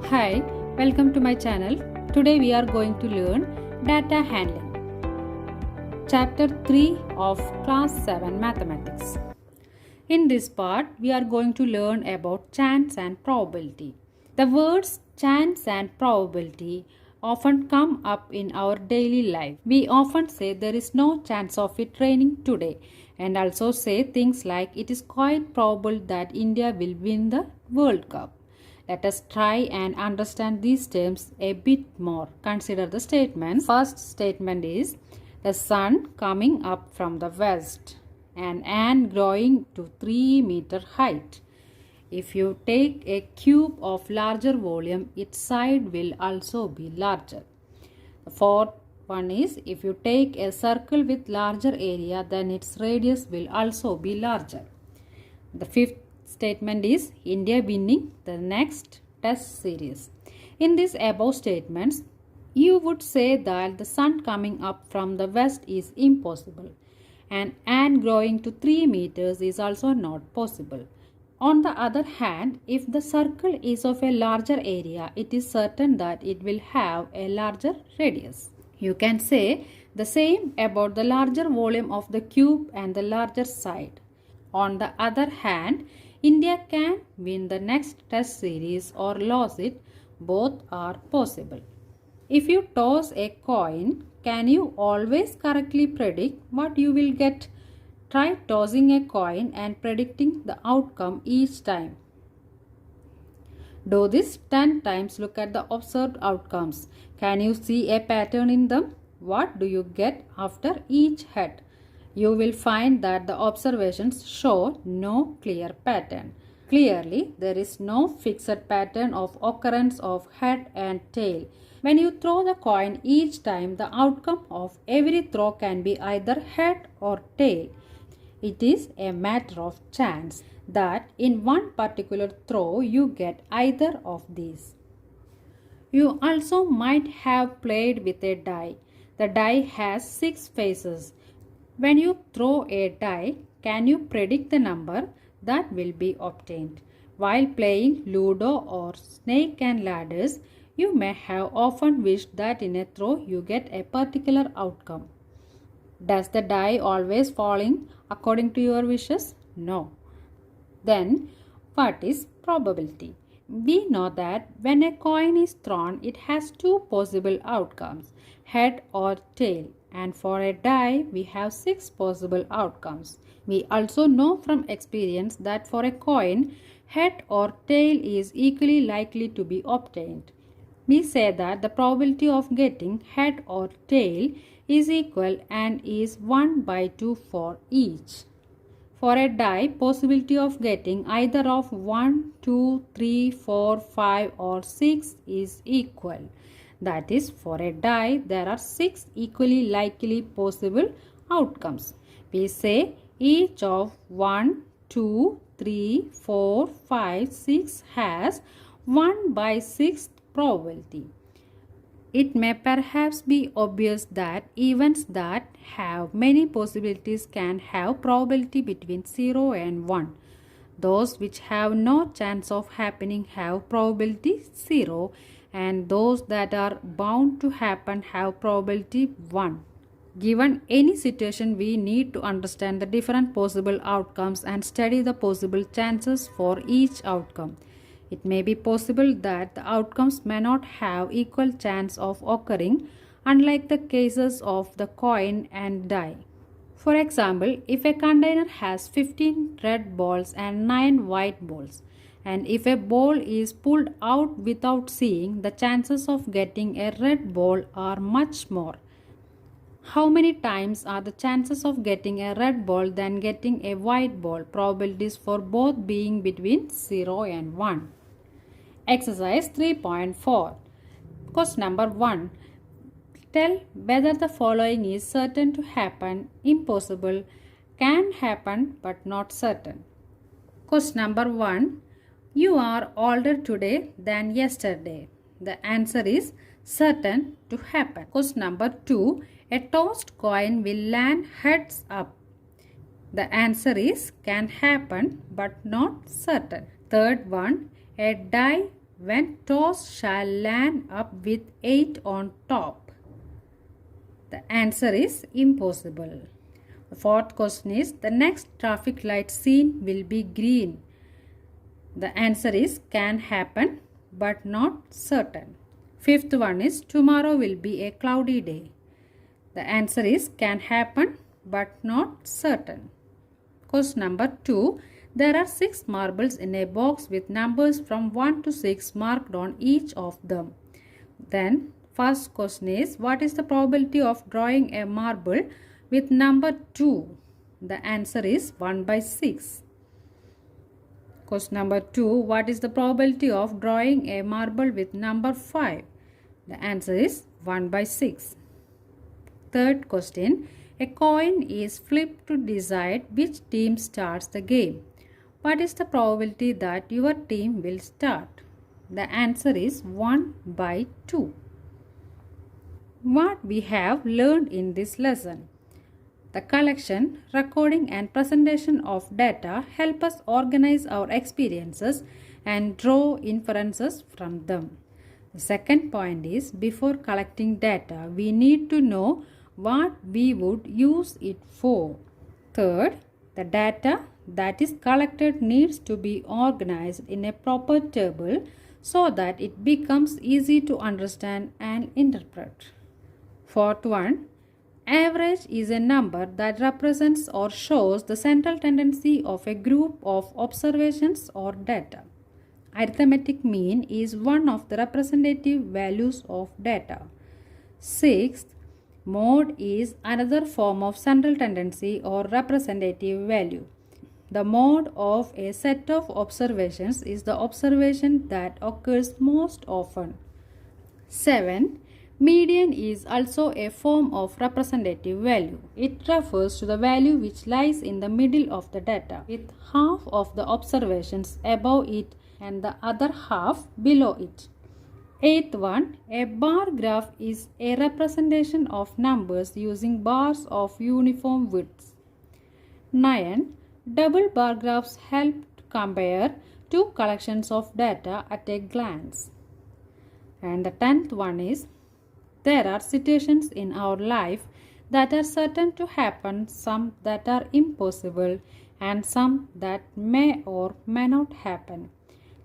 Hi, welcome to my channel. Today we are going to learn data handling. Chapter 3 of class 7 mathematics. In this part we are going to learn about chance and probability. The words chance and probability often come up in our daily life. We often say there is no chance of it raining today, and also say things like it is quite probable that India will win the World Cup. Let us try and understand these terms a bit more. Consider the statements. First statement is the sun coming up from the west and ant growing to 3-meter height. If you take a cube of larger volume, its side will also be larger. The fourth one is if you take a circle with larger area, then its radius will also be larger. The fifth statement is India winning the next test series. In these above statements, you would say that the sun coming up from the west is impossible and ant growing to 3 meters is also not possible. On the other hand, if the circle is of a larger area, it is certain that it will have a larger radius. You can say the same about the larger volume of the cube and the larger side. On the other hand, India can win the next test series or lose it. Both are possible. If you toss a coin, can you always correctly predict what you will get? Try tossing a coin and predicting the outcome each time. Do this 10 times. Look at the observed outcomes. Can you see a pattern in them? What do you get after each head? You will find that the observations show no clear pattern. Clearly, there is no fixed pattern of occurrence of head and tail. When you throw the coin each time, the outcome of every throw can be either head or tail. It is a matter of chance that in one particular throw you get either of these. You also might have played with a die. The die has 6 faces. When you throw a die, can you predict the number that will be obtained? While playing Ludo or Snake and Ladders, you may have often wished that in a throw you get a particular outcome. Does the die always fall in according to your wishes? No. Then, what is probability? We know that when a coin is thrown, it has 2 possible outcomes, head or tail. And for a die, we have 6 possible outcomes. We also know from experience that for a coin, head or tail is equally likely to be obtained. We say that the probability of getting head or tail is equal and is 1 by 2 for each. For a die, possibility of getting either of 1, 2, 3, 4, 5 or 6 is equal. That is, for a die, there are 6 equally likely possible outcomes. We say each of 1, 2, 3, 4, 5, 6 has 1 by 6 probability. It may perhaps be obvious that events that have many possibilities can have probability between 0 and 1. Those which have no chance of happening have probability 0, and those that are bound to happen have probability 1. Given any situation, we need to understand the different possible outcomes and study the possible chances for each outcome. It may be possible that the outcomes may not have equal chance of occurring, unlike the cases of the coin and die. For example, if a container has 15 red balls and 9 white balls, and if a ball is pulled out without seeing, the chances of getting a red ball are much more. How many times are the chances of getting a red ball than getting a white ball? Probabilities for both being between 0 and 1. Exercise 3.4. Question number 1. Tell whether the following is certain to happen, impossible, can happen but not certain. Question number 1. You are older today than yesterday. The answer is certain to happen. Question number 2. A tossed coin will land heads up. The answer is can happen but not certain. Third one. A die when toss shall land up with 8 on top? The answer is impossible. The fourth question is, the next traffic light seen will be green. The answer is can happen but not certain. Fifth one is, tomorrow will be a cloudy day. The answer is can happen but not certain. Question number 2. There are 6 marbles in a box with numbers from 1 to 6 marked on each of them. Then first question is, what is the probability of drawing a marble with number 2? The answer is 1 by 6. Question number 2. What is the probability of drawing a marble with number 5? The answer is 1 by 6. Third question. A coin is flipped to decide which team starts the game. What is the probability that your team will start? The answer is 1 by 2. What we have learned in this lesson? The collection, recording and presentation of data help us organize our experiences and draw inferences from them. The second point is, before collecting data, we need to know what we would use it for. Third, the data that is collected needs to be organized in a proper table so that it becomes easy to understand and interpret. Fourth one, average is a number that represents or shows the central tendency of a group of observations or data. Arithmetic mean is one of the representative values of data. Sixth, mode is another form of central tendency or representative value. The mode of a set of observations is the observation that occurs most often. 7. Median is also a form of representative value. It refers to the value which lies in the middle of the data, with half of the observations above it and the other half below it. Eighth one, a bar graph is a representation of numbers using bars of uniform widths. 9. Double bar graphs help to compare two collections of data at a glance. And the 10th one is, there are situations in our life that are certain to happen, some that are impossible, and some that may or may not happen.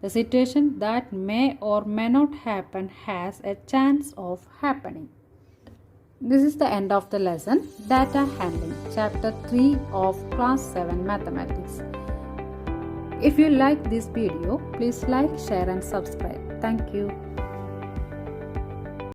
The situation that may or may not happen has a chance of happening. This is the end of the lesson, Data Handling, Chapter 3 of Class 7 Mathematics. If you like this video, please like, share and subscribe. Thank you.